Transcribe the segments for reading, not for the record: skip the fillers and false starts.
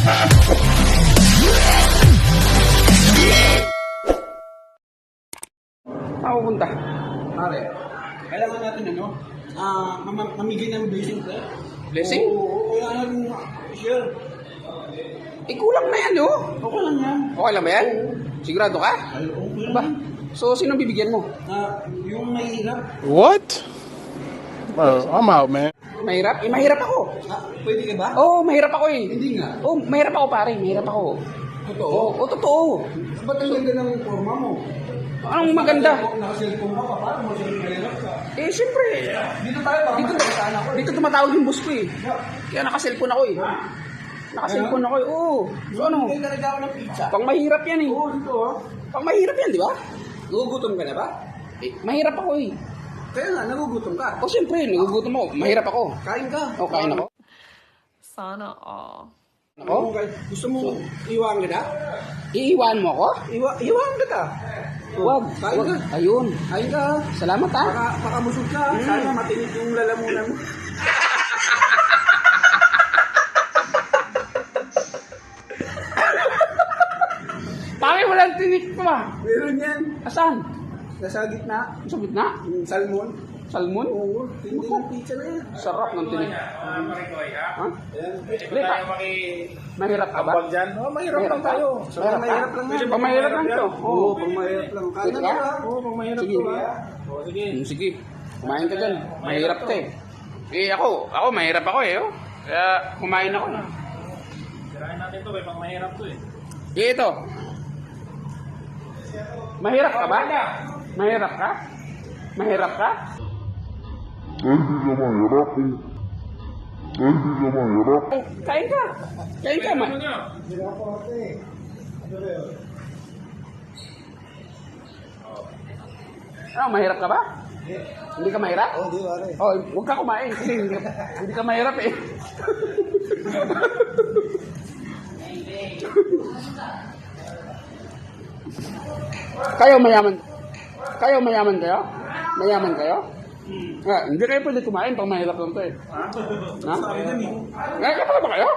Saan pupunta? Pare, kailangan natin mamigay ng blessing, sir. Blessing? Oo, kailangan natin share. Kulang na yan, oh. Okay lang yan. Okay lang ba yan? Sigurado ka? Ay, okay Ba? lang. So, sino bibigyan mo? Yung mahirap. What? I'm out, man. Mahirap? Mahirap ako. Pwede ka ba? Oo, mahirap ako eh. Hindi nga. Oo, mahirap ako pare. Mahirap ako. Totoo? Oo, totoo. Ba't ang ganda ng forma mo? Anong maganda? Naka-cellphone ka pa, paano mo siya mahirap ka? Siyempre. Dito tayo ba? Dito tumatawag yung boss ko eh. Kaya naka-cellphone ako eh. Naka-cellphone ako eh. Oo. So ano? Kaya nalagyan ako ng pizza. Pang mahirap yan eh. Oo, dito Pang mahirap yan, di ba? Nagugutom ka na ba? Mahirap ako eh. Kaya nga, nagugutom ka. O siyempre, nagugutom ako. Mahirap ako. Kain ka. O, kain ako. Sana all. Ako? Gusto mo iwan kita? Iiwan mo ako? Iwan kita. Huwag. Kain Huwag. ka. Ayun. Kain ka. Salamat ha. Pakamusog ka. Sana matinig yung lalamunan mo. Pare, walang tinik ko ah. Meron yan. Asan? Nasa gitna. Sa gitna? Yung salmon. Salmon? Oo. Hindi yung pizza na yan. Sarap ng tinik. Ha? Ayan. Mahirap ka ba? Mahirap lang tayo. Mahirap Mahirap lang yan. Pang mahirap lang to. Oo, pang mahirap lang. Kain Sige na ka? ka. Oo, pang mahirap Sige. to. Sige. Kumain ka dyan. Mahirap ka eh. Ako mahirap ako eh. Oh. Kaya kumain ako na. Sirahin natin to, pang mahirap to eh. Ito. Mahirap ka ba? Mahirap ka? Mahirap ka? Hindi ka mahirap eh. Hindi ka mahirap. Kain ka. Kain ka, ma. Ano, mahirap ka ba? Hindi ka mahirap? Oo, di ba? Oh, huwag ka kumain kasi hindi ka mahirap eh. Kayo mayaman. Kayo mayaman kayo? Mayaman kayo? Hindi kayo pwede kumain pang mahirap lang to eh. Ha? Ngayon ka pala ba kayo?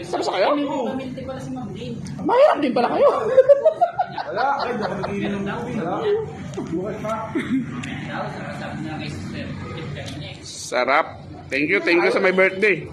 Tapos kayo? Mahirap din pala kayo. Wala. Ay, baka mag-iinom na. Wala. Buhay pa. Sarap. Thank you sa my birthday.